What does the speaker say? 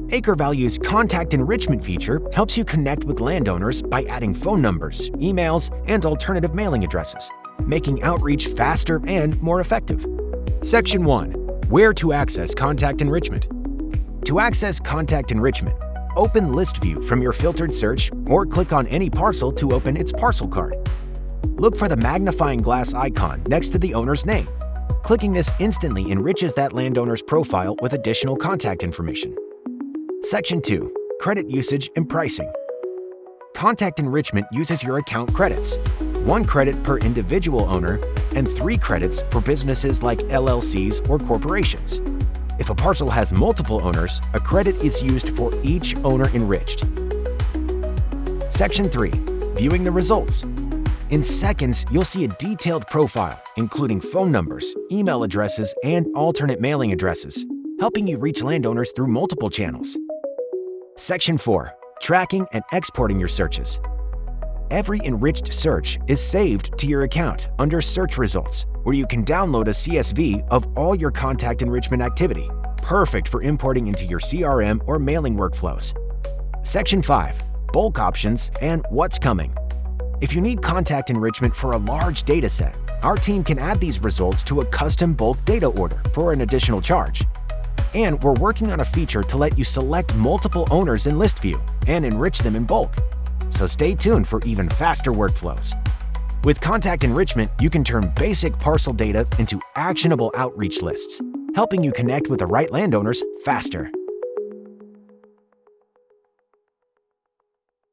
AcreValue's Contact Enrichment feature helps you connect with landowners by adding phone numbers, emails, and alternative mailing addresses, making outreach faster and more effective. Section 1. Where to access Contact Enrichment. To access Contact Enrichment, open List View from your filtered search or click on any parcel to open its parcel card. Look for the magnifying glass icon next to the owner's name. Clicking this instantly enriches that landowner's profile with additional contact information. Section 2. Credit Usage and Pricing. Contact Enrichment uses your account credits, 1 credit per individual owner and 3 credits for businesses like LLCs or corporations. If a parcel has multiple owners, a credit is used for each owner enriched. Section 3. Viewing the results. In seconds, you'll see a detailed profile, including phone numbers, email addresses, and alternate mailing addresses, helping you reach landowners through multiple channels. Section 4. Tracking and exporting your searches. Every enriched search is saved to your account under Search Results, where you can download a CSV of all your contact enrichment activity, perfect for importing into your CRM or mailing workflows. Section 5. Bulk options and what's coming. If you need contact enrichment for a large data set, our team can add these results to a custom bulk data order for an additional charge. And we're working on a feature to let you select multiple owners in List View and enrich them in bulk. So stay tuned for even faster workflows. With Contact Enrichment, you can turn basic parcel data into actionable outreach lists, helping you connect with the right landowners faster.